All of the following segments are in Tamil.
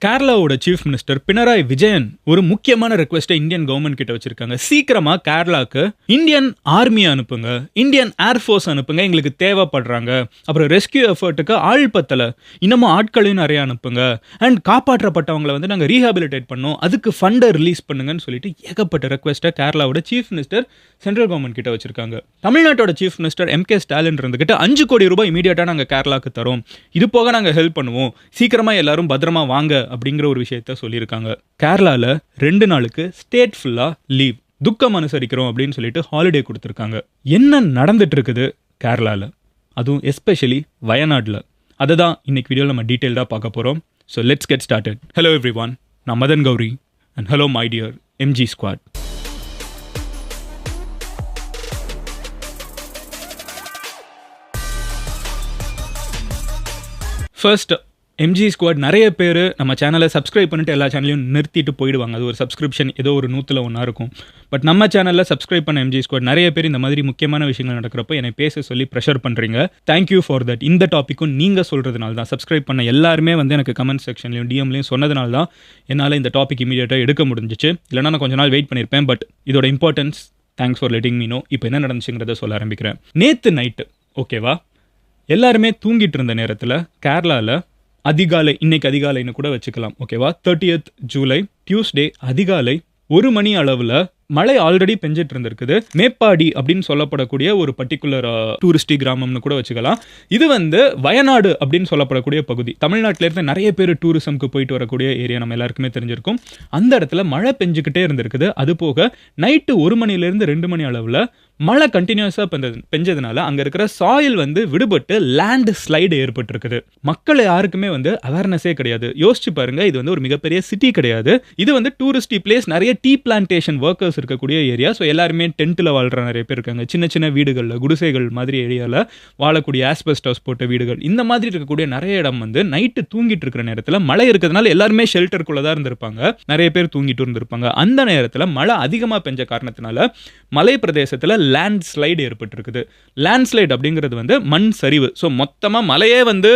கேரளாவோட சீஃப் மினிஸ்டர் பினராயி விஜயன் ஒரு முக்கியமான ரெக்வெஸ்ட்டை இந்தியன் கவர்மெண்ட் கிட்ட வச்சிருக்காங்க. சீக்கிரமா கேரளாக்கு இந்தியன் ஆர்மியை அனுப்புங்க, இந்தியன் ஏர்ஃபோர்ஸ் அனுப்புங்க, எங்களுக்கு தேவைப்படுறாங்க. அப்புறம் ரெஸ்கியூ எஃபர்ட்டுக்கு ஆள் பத்தல, இன்னமும் ஆட்களையும் நிறைய அனுப்புங்க. அண்ட் காப்பாற்றப்பட்டவங்களை வந்து நாங்கள் ரீஹாபிலிட்டேட் பண்ணோம், அதுக்கு ஃபண்டை ரிலீஸ் பண்ணுங்கன்னு சொல்லிட்டு ஏகப்பட்ட ரெக்வெஸ்ட்டை கேரளாவோட சீஃப் மினிஸ்டர் சென்ட்ரல் கவர்மெண்ட் கிட்ட வச்சிருக்காங்க. தமிழ்நாட்டோட சீஃப் மினிஸ்டர் M.K. ஸ்டாலின் இருந்துகிட்டு 5 கோடி ரூபாய் இமீடியட்டா நாங்கள் கேரளாக்கு தரோம், இது போக நாங்கள் ஹெல்ப் பண்ணுவோம், சீக்கிரமா எல்லாரும் பத்திரமா வாங்க அப்படிங்கிற ஒரு விஷயத்த சொல்லியிருக்காங்க. கேரளால 2 நாளுக்கு ஸ்டேட் ஃபுல்லா லீவ், துக்கம் அனுசரிக்கிறோம் அப்படின்னு சொல்லிட்டு ஹாலிடே கொடுத்துருக்காங்க. என்ன நடந்துட்டு இருக்குது கேரளால, அதுவும் எஸ்பெஷலி வயநாட்டில், அதை தான் இன்னைக்கு வீடியோவில் நம்ம டீட்டெயில்டாக பார்க்க போகிறோம். So let's get started. Hello everyone, நான் Madan Gowri and hello my dear MG squad. First, MG squad நிறைய பேர் நம்ம சேனலை சப்ஸ்கிரைப் பண்ணிட்டு எல்லா சேனலையும் நிறுத்திட்டு போயிடுவாங்க. அது ஒரு சப்ஸ்கிரிப்ஷன் ஏதோ ஒரு 100 இருக்கும். பட் நம்ம சேனலில் சப்ஸ்கிரைப் பண்ண MG ஸ்குவாட் நிறைய பேர் இந்த மாதிரி முக்கியமான விஷயங்கள் நடக்கிறப்போ என்னை பேச சொல்லி ப்ரெஷர் பண்ணுறீங்க. Thank you for that. இந்த டாப்பிக்கும் நீங்கள் சொல்கிறதுனால தான், சப்ஸ்கிரைப் பண்ண எல்லாருமே வந்து எனக்கு கமெண்ட் செக்ஷன்லையும் டிஎம்லையும் சொன்னதுனால தான் என்னால் இந்த டாபிக் இமீடியட்டாக எடுக்க முடிஞ்சிச்சு. இல்லைனா நான் கொஞ்ச நாள் வெயிட் பண்ணியிருப்பேன். பட் இதோட importance, thanks for letting me know. இப்போ என்ன நடந்துச்சுங்கிறத சொல்ல ஆரம்பிக்கிறேன். நேற்று நைட்டு ஓகேவா, எல்லாருமே தூங்கிட்டு இருந்த நேரத்தில் கேரளாவில் அதிகாலை, இன்னைக்கு அதிகாலைன்னு கூட வச்சுக்கலாம் ஓகேவா, 30th ஜூலை டியூஸ்டே அதிகாலை 1 மணி அளவில் மழை ஆல்ரெடி பெஞ்சிட்டு இருந்திருக்குது. மேப்பாடி அப்படின்னு சொல்லப்படக்கூடிய ஒரு பர்டிகுலர் டூரிஸ்டி கிராமம்னு கூட வச்சுக்கலாம். இது வந்து வயநாடு அப்படின்னு சொல்லப்படக்கூடிய பகுதி. தமிழ்நாட்டில இருந்து நிறைய பேர் டூரிசம்க்கு போயிட்டு வரக்கூடிய ஏரியா, நம்ம எல்லாருக்குமே தெரிஞ்சிருக்கும். அந்த இடத்துல மழை பெஞ்சுக்கிட்டே இருந்திருக்குது. அது போக நைட்டு 1 மணிலேருந்து 2 மணி அளவில் மழை கண்டினியூஸாக பெஞ்சதுனால அங்கே இருக்கிற சாயில் வந்து விடுபட்டு லேண்ட் ஸ்லைடு ஏற்பட்டிருக்குது. மக்கள் யாருக்குமே வந்து அவேர்னஸே கிடையாது. யோசிச்சு பாருங்க, இது வந்து ஒரு மிகப்பெரிய சிட்டி கிடையாது, இது வந்து டூரிஸ்டி பிளேஸ், நிறைய டீ பிளான்டேஷன் ஒர்க்கர்ஸ் இருக்கக்கூடிய ஏரியா. ஸோ எல்லாருமே டென்ட்டில் வாழ்கிற நிறைய பேர் இருக்காங்க. சின்ன சின்ன வீடுகளில், குடிசைகள் மாதிரி ஏரியாவில் வாழக்கூடிய ஆஸ்பெஸ்டாஸ் போட்ட வீடுகள், இந்த மாதிரி இருக்கக்கூடிய நிறைய இடம் வந்து நைட்டு தூங்கிட்டு இருக்கிற நேரத்தில் மழை இருக்கிறதுனால எல்லாருமே ஷெல்டருக்குள்ளே தான் இருந்திருப்பாங்க. நிறைய பேர் தூங்கிட்டு இருந்திருப்பாங்க. அந்த நேரத்தில் மழை அதிகமாக பெஞ்ச காரணத்தினால மலை பிரதேசத்தில் லேண்ட் ஸ்லைடு ஏற்பட்டிருக்குது. லேண்ட் ஸ்லைடு அப்படிங்கிறது வந்து மண் சரிவு. ஸோ மொத்தமாக மலையே வந்து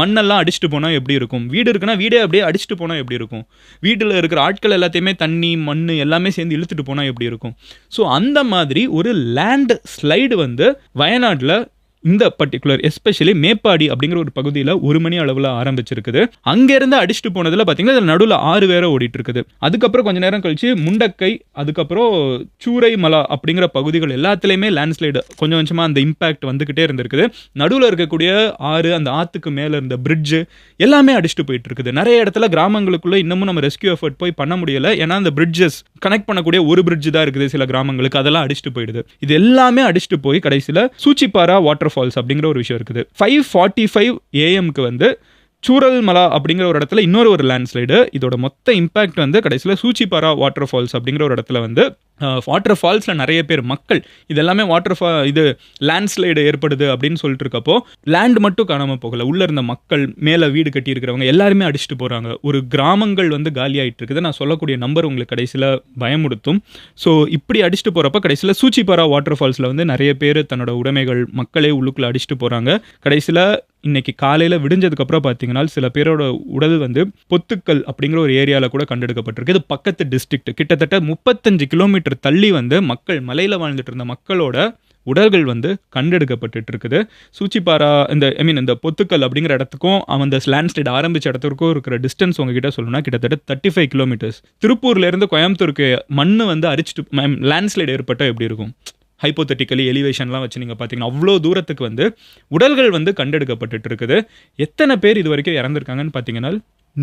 மண்ணெல்லாம் அடிச்சுட்டு போனால் எப்படி இருக்கும், வீடு இருக்குன்னா வீடே அப்படியே அடிச்சுட்டு போனால் எப்படி இருக்கும், வீட்டில் இருக்கிற ஆட்கள் எல்லாத்தையுமே தண்ணி மண் எல்லாமே சேர்ந்து இழுத்துட்டு போனால் எப்படி இருக்கும். ஸோ அந்த மாதிரி ஒரு லேண்ட் ஸ்லைடு வந்து வயநாட்டில் இந்த பர்டிகுலர் எஸ்பெஷலி மேப்பாடி அப்படிங்கிற ஒரு பகுதியில் 1 மணி அளவில் ஆரம்பிச்சிருக்குது. அங்கேருந்து அடிச்சுட்டு போனதில் பார்த்தீங்கன்னா இதில் நடுவில் 6 வேற ஓடிட்டு இருக்குது. அதுக்கப்புறம் கொஞ்சம் நேரம் கழிச்சு முண்டக்கை, அதுக்கப்புறம் சூரைமலா அப்படிங்கிற பகுதிகள் எல்லாத்துலேயுமே லேண்ட்ஸ்லைடு கொஞ்சம் கொஞ்சமாக அந்த இம்பாக்ட் வந்துக்கிட்டே இருந்திருக்குது. நடுவில் இருக்கக்கூடிய ஆறு, அந்த ஆற்றுக்கு மேலே இருந்த பிரிட்ஜு எல்லாமே அடிச்சுட்டு போயிட்டு இருக்குது. நிறைய இடத்துல கிராமங்களுக்குள்ளே இன்னமும் நம்ம ரெஸ்கியூ எஃபர்ட் போய் பண்ண முடியலை. ஏன்னா அந்த பிரிட்ஜஸ் கனெக்ட் பண்ணக்கூடிய ஒரு பிரிட்ஜ் தான் இருக்குது சில கிராமங்களுக்கு, அதெல்லாம் அடிச்சுட்டு போயிடுது. இது எல்லாமே அடிச்சுட்டு போய் கடைசியில் சூச்சிப்பாரா வாட்டர் ஃபால்ஸ் அப்படிங்கிற ஒரு விஷயம் இருக்குது. 5:45 AM வந்து சூரல்மலா அப்படிங்கிற ஒரு இடத்துல இன்னொரு ஒரு லேண்ட்ஸ்லைடு. இதோட மொத்த இம்பாக்ட் வந்து கடைசியில் சூச்சிப்பாரா வாட்டர் ஃபால்ஸ் அப்படிங்கிற ஒரு இடத்துல வந்து வாட்டர் ஃபால்ஸில் நிறைய பேர் மக்கள், இது எல்லாமே இது லேண்ட்ஸ்லைடு ஏற்படுது அப்படின்னு சொல்லிட்டு இருக்கப்போ லேண்ட் மட்டும் காணாமல் போகல, உள்ளே இருந்த மக்கள், மேலே வீடு கட்டி இருக்கிறவங்க எல்லாருமே அடிச்சுட்டு போகிறாங்க. ஒரு கிராமங்கள் வந்து காலி ஆகிட்டு இருக்குது. நான் சொல்லக்கூடிய நம்பர் உங்களுக்கு கடைசியில் பயமுடுத்தும். ஸோ இப்படி அடிச்சுட்டு போகிறப்ப கடைசியில் சூச்சிப்பாரா வாட்டர் ஃபால்ஸில் வந்து நிறைய பேர் தன்னோட உடைமைகள், மக்களே உள்ளுக்குள்ளே அடிச்சுட்டு போகிறாங்க. கடைசியில் இன்னைக்கு காலையில் விடிஞ்சதுக்கப்புறம் பார்த்தீங்கன்னா சில பேரோட உடல் வந்து பொத்துக்கல் அப்படிங்கிற ஒரு ஏரியாவில் கூட கண்டெடுக்கப்பட்டிருக்கு. இது பக்கத்து டிஸ்ட்ரிக்ட், கிட்டத்தட்ட 35 கிலோமீட்டர் தள்ளி வந்து மக்கள், மலையில் வாழ்ந்துட்டு இருந்த மக்களோட உடல்கள் வந்து கண்டெடுக்கப்பட்டு இருக்குது. சூச்சிப்பாரா இந்த பொத்துக்கல் அப்படிங்கிற இடத்துக்கும் அந்த லேண்ட்ஸ்லைடு ஆரம்பிச்ச இடத்துக்கும் இருக்கிற டிஸ்டன்ஸ் உங்ககிட்ட சொல்லணும்னா கிட்டத்தட்ட 35 கிலோமீட்டர்ஸ். திருப்பூர்லேருந்து கோயம்புத்தூருக்கு மண் வந்து அரிச்சிட்டு லேண்ட்ஸ்லைடு ஏற்பட்டால் எப்படி இருக்கும், ஹைப்போதெட்டிக்கலி எலிவேஷன்லாம் வச்சு நீங்கள் பார்த்தீங்கன்னா அவ்வளோ தூரத்துக்கு வந்து உடல்கள் வந்து கண்டெடுக்கப்பட்டு இருக்குது. எத்தனை பேர் இது வரைக்கும் இறந்துருக்காங்கன்னு பார்த்தீங்கன்னா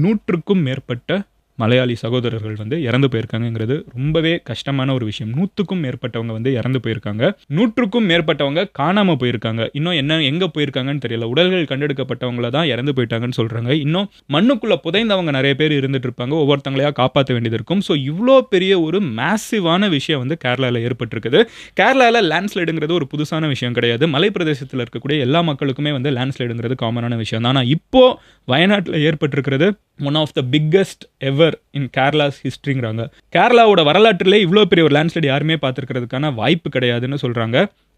100க்கும் மேற்பட்ட மலையாளி சகோதரர்கள் வந்து இறந்து போயிருக்காங்கிறது ரொம்பவே கஷ்டமான ஒரு விஷயம். 100க்கும் மேற்பட்டவங்க வந்து இறந்து போயிருக்காங்க, 100க்கும் மேற்பட்டவங்க காணாமல் போயிருக்காங்க. இன்னும் எங்கே போயிருக்காங்கன்னு தெரியல. உடல்கள் கண்டெடுக்கப்பட்டவங்கள தான் இறந்து போயிட்டாங்கன்னு சொல்கிறாங்க. இன்னும் மண்ணுக்குள்ளே புதைந்தவங்க நிறைய பேர் இருந்துட்டு இருப்பாங்க, ஒவ்வொருத்தங்களையாக காப்பாற்ற வேண்டியது இருக்கும். ஸோ இவ்வளோ பெரிய ஒரு மேசிவான விஷயம் வந்து கேரளாவில் ஏற்பட்டிருக்குது. கேரளாவில் லேண்ட்ஸ்லைடுங்கிறது ஒரு புதுசான விஷயம் கிடையாது. மலை பிரதேசத்தில் இருக்கக்கூடிய எல்லா மக்களுக்குமே வந்து லேண்ட்ஸ்லைடுங்கிறது காமனான விஷயம் தான். ஆனால் இப்போ வயநாட்டில் ஏற்பட்டிருக்கிறது ஒன் ஆஃப் த பிக்கஸ்ட் எவர் இன் கேரளாஸ் ஹிஸ்ட்ரிங்கிறாங்க. கேரளாவோட வரலாற்றிலே இவ்வளோ பெரிய ஒரு லேண்ட்ஸ்லைடு யாருமே பார்த்துருக்கிறதுக்கான வாய்ப்பு கிடையாதுன்னு சொல்கிறாங்க.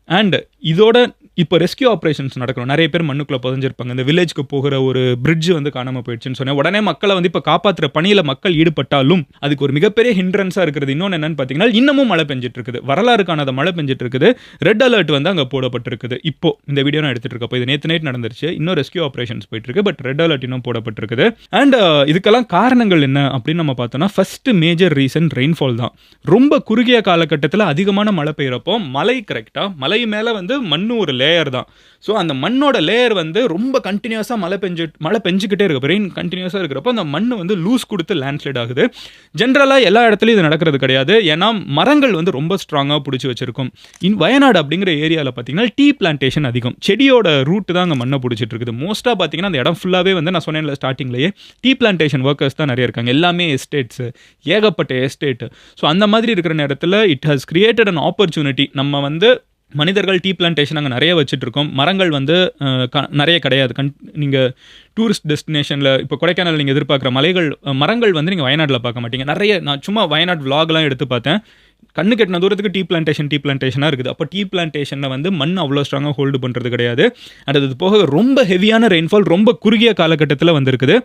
அண்ட் இதோட இப்போ ரெஸ்கியூ ஆப்ரேஷன்ஸ் நடக்கணும். நிறைய பேர் மண்ணுக்குள்ளே புதஞ்சிருப்பாங்க. இந்த வில்லேஜ்க்கு போகிற ஒரு பிரிட்ஜ் வந்து காணாமல் போயிடுச்சுன்னு சொன்னேன். உடனே மக்களை வந்து இப்போ காப்பாற்றுற பணியில் மக்கள் ஈடுபட்டாலும் அதுக்கு ஒரு மிகப்பெரிய ஹிண்ட்ரன்ஸாக இருக்கிறது இன்னொன்று என்னன்னு பார்த்தீங்கன்னா, இன்னமும் மழை பெஞ்சிட்டு இருக்குது. வரலாறு காணாத மழை பெஞ்சிட்டு இருக்குது. ரெட் அலர்ட் வந்து அங்கே போடப்பட்டிருக்குது. இப்போ இந்த வீடியோ நான் எடுத்துட்டு இருக்கப்போ இது நேற்று நைட் நடந்துருச்சு. இன்னும் ரெஸ்கியூ ஆப்ரேஷன்ஸ் போயிட்டு இருக்கு. பட் ரெட் அலர்ட் இன்னும் போடப்பட்டிருக்குது. அண்ட் இதுக்கெல்லாம் காரணங்கள் என்ன அப்படின்னு நம்ம பார்த்தோம்னா, ஃபர்ஸ்ட் மேஜர் ரீசன் ரெயின்ஃபால் தான். ரொம்ப குறுகிய காலகட்டத்தில் அதிகமான மழை பெய்யறப்போ மலை கரெக்டாக மலை மேலே வந்து மண்ணு ஒரு லேயர் தான். ஸோ அந்த மண்ணோட லேயர் வந்து ரொம்ப கண்டினியூஸாக மழை பெஞ்சிக்கிட்டே இருக்கு. ரெயின் கண்டினியூஸாக இருக்கிறப்போ அந்த மண் வந்து லூஸ் கொடுத்து லேண்ட்ஸ்லைட் ஆகுது. ஜென்ரலாக எல்லா இடத்துலையும் இது நடக்கிறது கிடையாது. ஏன்னா மரங்கள் வந்து ரொம்ப ஸ்ட்ராங்காக பிடிச்சி வச்சிருக்கும். வயநாடு அப்படிங்கிற ஏரியாவில் பார்த்தீங்கன்னா டீ பிளான்டேஷன் அதிகம். செடியோட ரூட் தான் அங்கே மண்ணை பிடிச்சிட்டு இருக்குது. மோஸ்ட்டாக பார்த்தீங்கன்னா அந்த இடம் ஃபுல்லாகவே வந்து நான் சொன்னேன்ல ஸ்டார்டிங்லேயே டீ பிளான்டேஷன் ஒர்க்கர்ஸ் தான் நிறைய இருக்காங்க. எல்லாமே எஸ்டேட்ஸு, ஏகப்பட்ட எஸ்டேட்டு. ஸோ அந்த மாதிரி இருக்கிற நேரத்தில் it has created an opportunity. நம்ம வந்து மனிதர்கள் டீ பிளான்டேஷன் அங்கே நிறைய வச்சுட்டு இருக்கோம். மரங்கள் வந்து நிறைய கிடையாது. நீங்கள் டூரிஸ்ட் டெஸ்டினேஷனில் இப்போ கொடைக்கானல் நீங்கள் எதிர்பார்க்குற மரங்கள் வந்து நீங்கள் வயநாட்டில் பார்க்க மாட்டீங்க. நிறைய நான் சும்மா வயநாடு விலாக்லாம் எடுத்து பார்த்தேன். கண்ணு கெட்டின தூரத்துக்கு டீ பிளான்டேஷனாக இருக்குது. அப்போ டீ பிளான்டேஷனில் வந்து மண் அவ்வளோ ஸ்ட்ராங்காக ஹோல்டு பண்ணுறது கிடையாது. அது போக ரொம்ப ஹெவியான ரெயின்ஃபால் ரொம்ப குறுகிய காலகட்டத்தில் வந்திருக்குது.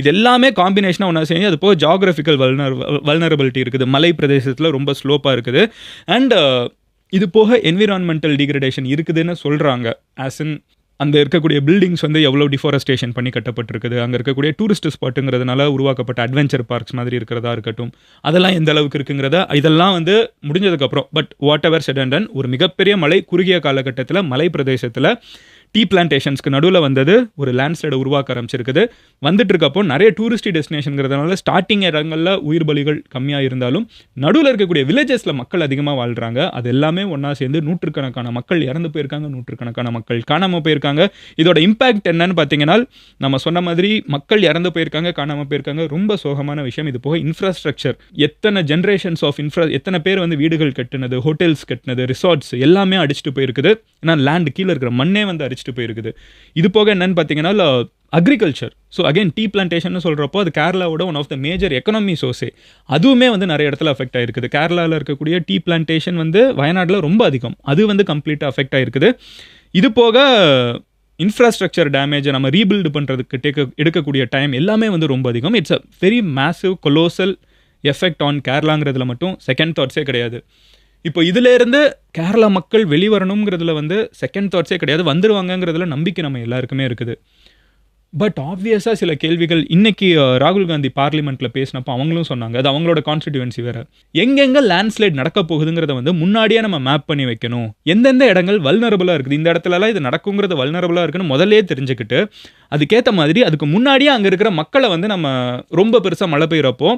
இது எல்லாமே காம்பினேஷனாக ஒன்றா சேர்ந்து அது போக ஜாகிரபிக்கல் வல்னரபிலிட்டி இருக்குது. மலை பிரதேசத்தில் ரொம்ப ஸ்லோப்பாக இருக்குது. அண்ட் இது போக என்விரான்மெண்டல் டிகிரடேஷன் இருக்குதுன்னு சொல்கிறாங்க. ஆஸ் இன் அந்த இருக்கக்கூடிய பில்டிங்ஸ் வந்து எவ்வளோ டிஃபாரஸ்டேஷன் பண்ணி கட்டப்பட்டிருக்குது. அங்கே இருக்கக்கூடிய டூரிஸ்ட் ஸ்பாட்டுங்கிறதுனால உருவாக்கப்பட்ட அட்வென்ச்சர் பார்க்ஸ் மாதிரி இருக்கிறதா இருக்கட்டும், அதெல்லாம் எந்த அளவுக்கு இருக்குங்கிறத இதெல்லாம் வந்து முடிஞ்சதுக்கப்புறம். But what ever said and ton ஒரு மிகப்பெரிய மழை குறுகிய காலகட்டத்தில் மலை பிரதேசத்தில் டீ பிளான்டேஷன்ஸ்க்கு நடுவில் வந்தது ஒரு லேண்ட்ஸ்லைடை உருவாக்க ஆரம்பிச்சிருக்குது. வந்துட்டு இருக்கப்போ நிறைய டூரிஸ்ட் டெஸ்டினேஷனுங்கிறதுனால ஸ்டார்டிங் இடங்களில் உயிர் பலிகள் கம்மியாக இருந்தாலும் நடுவில் இருக்கக்கூடிய வில்லேஜஸில் மக்கள் அதிகமாக வாழ்கிறாங்க. அது எல்லாமே ஒன்றா சேர்ந்து நூற்றுக்கணக்கான மக்கள் இறந்து போயிருக்காங்க, நூற்றுக்கணக்கான மக்கள் காணாமல் போயிருக்காங்க. இதோட இம்பாக்ட் என்னன்னு பார்த்தீங்கன்னா, நம்ம சொன்ன மாதிரி மக்கள் இறந்து போயிருக்காங்க, காணாமல் போயிருக்காங்க. ரொம்ப சோகமான விஷயம். இது போக இன்ஃப்ராஸ்ட்ரக்சர், எத்தனை ஜென்ரேஷன்ஸ் ஆஃப் எத்தனை பேர் வந்து வீடுகள் கட்டினது, ஹோட்டல்ஸ் கட்டினது, ரிசார்ட்ஸ் எல்லாமே அடிச்சுட்டு போயிருக்குது. ஏன்னா லேண்ட் கீழே இருக்கிற மண்ணே வந்து அடிச்சுட்டு போயிருக்குது. இது போக என்னன்னு பார்த்தீங்கன்னா agriculture. So again tea plantation சொல்கிறப்போ அது கேரளாவோட one of the major economy சோர்ஸே. அதுவுமே வந்து நிறைய இடத்துல அஃபெக்ட் ஆகிருக்குது. கேரளாவில் இருக்கக்கூடிய டீ பிளான்டேஷன் வந்து வயநாட்டில் ரொம்ப அதிகம். அது வந்து கம்ப்ளீட்டாக அஃபெக்ட் ஆகிருக்குது. இது போக இன்ஃப்ராஸ்ட்ரக்சர் டேமேஜை நம்ம ரீபில்டு பண்ணுறதுக்கு எடுக்கக்கூடிய டைம் எல்லாமே வந்து ரொம்ப அதிகம். It's a very massive colossal effect on கேரளாங்கிறதுல மட்டும் செகண்ட் தாட்ஸே கிடையாது. இப்போ இதிலேருந்து கேரளா மக்கள் வெளிவரணுங்கிறதுல வந்து செகண்ட் தாட்ஸே கிடையாது. வந்துடுவாங்கங்கிறதுல நம்பிக்கை நம்ம எல்லாருக்குமே இருக்குது. பட் ஆப்வியஸாக சில கேள்விகள் இன்னைக்கு ராகுல் காந்தி பார்லிமெண்ட்டில் பேசினப்போ அவங்களும் சொன்னாங்க. அது அவங்களோட கான்ஸ்டிடியூவன்சி வேறு. எங்கெங்கே லேண்ட்ஸ்லைட் நடக்க போகுதுங்கிறத வந்து முன்னாடியே நம்ம மேப் பண்ணி வைக்கணும். எந்தெந்த இடங்கள் வல்னரபுளாக இருக்குது, இந்த இடத்துலலாம் இது நடக்குங்கிறது வல்னரபுளாக இருக்குன்னு முதல்லே தெரிஞ்சுக்கிட்டு அதுக்கேற்ற மாதிரி அதுக்கு முன்னாடியே அங்கே இருக்கிற மக்களை வந்து நம்ம ரொம்ப பெருசாக மழை பெய்கிறப்போ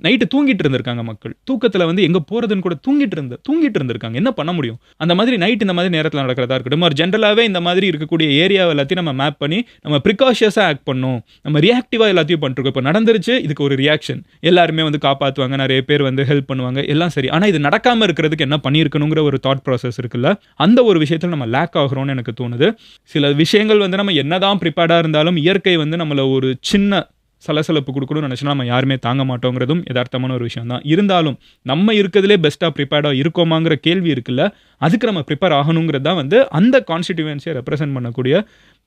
நைட்டு தூங்கிட்டு இருந்திருக்காங்க. மக்கள் தூக்கத்தில் வந்து எங்கே போகிறதுன்னு கூட தூங்கிட்டு இருந்திருக்காங்க. என்ன பண்ண முடியும்? அந்த மாதிரி நைட் இந்த மாதிரி நேரத்தில் நடக்கிறதா இருக்கட்டும், ஒரு ஜென்ரலாகவே இந்த மாதிரி இருக்கக்கூடிய ஏரியா எல்லாத்தையும் நம்ம மேப் பண்ணி நம்ம ப்ரிகாஷியஸாக ஆக்ட் பண்ணோம். நம்ம ரியாக்டிவாக எல்லாத்தையும் பண்ணிருக்கோம். இப்போ நடந்துருச்சு, இதுக்கு ஒரு ரியாக்ஷன், எல்லாருமே வந்து காப்பாற்றுவாங்க, நிறைய பேர் வந்து ஹெல்ப் பண்ணுவாங்க, எல்லாம் சரி. ஆனால் இது நடக்காமல் இருக்கிறதுக்கு என்ன பண்ணியிருக்கணுங்கிற ஒரு தாட் ப்ராசஸ் இருக்குல்ல, அந்த ஒரு விஷயத்தில் நம்ம லேக் ஆகிறோம்னு எனக்கு தோணுது. சில விஷயங்கள் வந்து நம்ம என்னதான் ப்ரிப்பேர்டாக இருந்தாலும் இயற்கை வந்து நம்மளை ஒரு சின்ன சலசலப்பு கொடுக்கணும்னு நினச்சோன்னா நம்ம யாருமே தாங்க மாட்டோங்கிறதும் யதார்த்தமான ஒரு விஷயம் தான். இருந்தாலும் நம்ம இருக்கிறதுலே பெஸ்ட்டாக ப்ரிப்பேர்டாக இருக்கோமாங்கிற கேள்வி இருக்குல்ல, அதுக்கு நம்ம ப்ரிப்பேர் ஆகணுங்கிறது தான் வந்து அந்த கான்ஸ்டிடியூவன்சியை ரெப்ரசென்ட் பண்ணக்கூடிய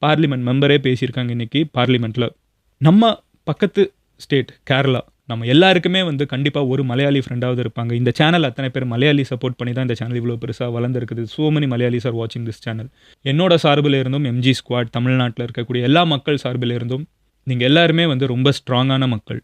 பார்லிமெண்ட் மெம்பரே பேசியிருக்காங்க இன்றைக்கி பார்லிமெண்ட்டில். நம்ம பக்கத்து ஸ்டேட் கேரளா, நம்ம எல்லாருக்குமே வந்து கண்டிப்பாக ஒரு மலையாளி ஃப்ரெண்டாவது இருப்பாங்க. இந்த சேனல் அத்தனை பேர் மலையாளி சப்போர்ட் பண்ணி தான் இந்த சேனல் இவ்வளோ பெருசாக வளர்ந்துருக்குது. ஸோ மெனி மலையாளிஸ் ஆர் வாட்சிங் திஸ் சேனல். என்னோட சார்பில் இருந்தும் எம்ஜி ஸ்குவாட் தமிழ்நாட்டில் இருக்கக்கூடிய எல்லா மக்கள் சார்பில் இருந்தும் நீங்கள் எல்லாருமே வந்து ரொம்ப ஸ்ட்ராங்கான மக்கள்.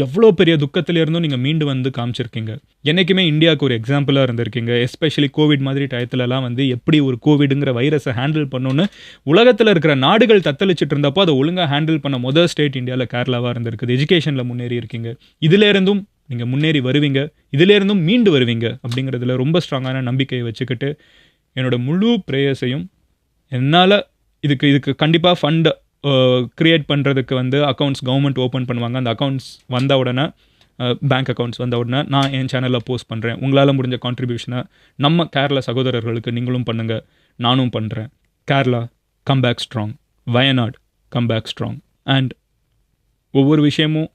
எவ்வளோ பெரிய துக்கத்திலேருந்தும் நீங்கள் மீண்டு வந்து காமிச்சிருக்கீங்க. என்றைக்குமே இந்தியாவுக்கு ஒரு எக்ஸாம்பிளாக இருந்திருக்கீங்க. எஸ்பெஷலி கோவிட் மாதிரி டயத்துலலாம் வந்து எப்படி ஒரு கோவிடுங்கிற வைரஸை ஹேண்டில் பண்ணணுன்னு உலகத்தில் இருக்கிற நாடுகள் தத்தளிச்சிட்டு இருந்தப்போ அதை ஒழுங்காக ஹேண்டில் பண்ண முதல் ஸ்டேட் இந்தியாவில் கேரளாவாக இருந்திருக்குது. எஜுகேஷனில் முன்னேறி இருக்கீங்க. இதிலேருந்தும் நீங்கள் முன்னேறி வருவீங்க, இதிலேருந்தும் மீண்டு வருவீங்க அப்படிங்கிறதுல ரொம்ப ஸ்ட்ராங்கான நம்பிக்கையை வச்சுக்கிட்டு என்னோடய முழு ப்ரேயர்ஸையும் என்னால் இதுக்கு கண்டிப்பாக ஃபண்ட் க்ரியேட் பண்ணுறதுக்கு வந்து அக்கௌண்ட்ஸ் கவர்மெண்ட் ஓப்பன் பண்ணுவாங்க. அந்த அக்கௌண்ட்ஸ் வந்த உடனே பேங்க் அக்கௌண்ட்ஸ் வந்த உடனே நான் என் சேனலில் போஸ்ட் பண்ணுறேன். உங்களால் முடிஞ்ச கான்ட்ரிபியூஷனை நம்ம கேரளா சகோதரர்களுக்கு நீங்களும் பண்ணுங்கள், நானும் பண்ணுறேன். Kerala come back strong, Wayanad come back strong. And ஒவ்வொரு விஷயமும்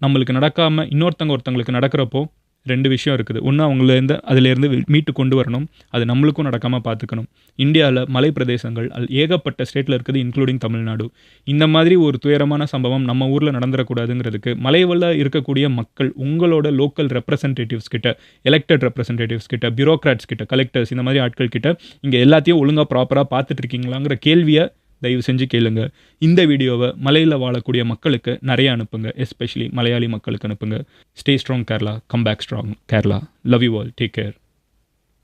நம்மளுக்கு நடக்காமல் ஒருத்தங்களுக்கு நடக்கிறப்போ 2 விஷயம் இருக்குது. ஒன்று அதிலேருந்து மீட்டு கொண்டு வரணும். அது நம்மளுக்கும் நடக்காமல் பார்த்துக்கணும். இந்தியாவில் மலை பிரதேசங்கள் ஏகப்பட்ட ஸ்டேட்டில் இருக்குது, இன்க்ளூடிங் தமிழ்நாடு. இந்த மாதிரி ஒரு துயரமான சம்பவம் நம்ம ஊரில் நடந்துடக்கூடாதுங்கிறதுக்கு மலையில் இருக்கக்கூடிய மக்கள் உங்களோட லோக்கல் ரெப்ரசன்டேட்டிவ்ஸ் கிட்ட, எலெக்டட் ரெப்ரசன்டேட்டிவ்ஸ் கிட்ட, பியூரோக்ராட்ஸ் கிட்ட, கலெக்டர்ஸ் இந்த மாதிரி ஆட்கள் கிட்ட இங்கே எல்லாத்தையும் ஒழுங்காக ப்ராப்பராக பார்த்துட்டு இருக்கீங்களாங்கிற கேள்வியை தயவு செஞ்சு கேளுங்க. இந்த வீடியோவை மலையில் வாழக்கூடிய மக்களுக்கு நிறைய அனுப்புங்க, எஸ்பெஷலி மலையாளி மக்களுக்கு அனுப்புங்க. Stay strong Kerala, come back strong Kerala. Love you all, take care.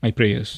My prayers.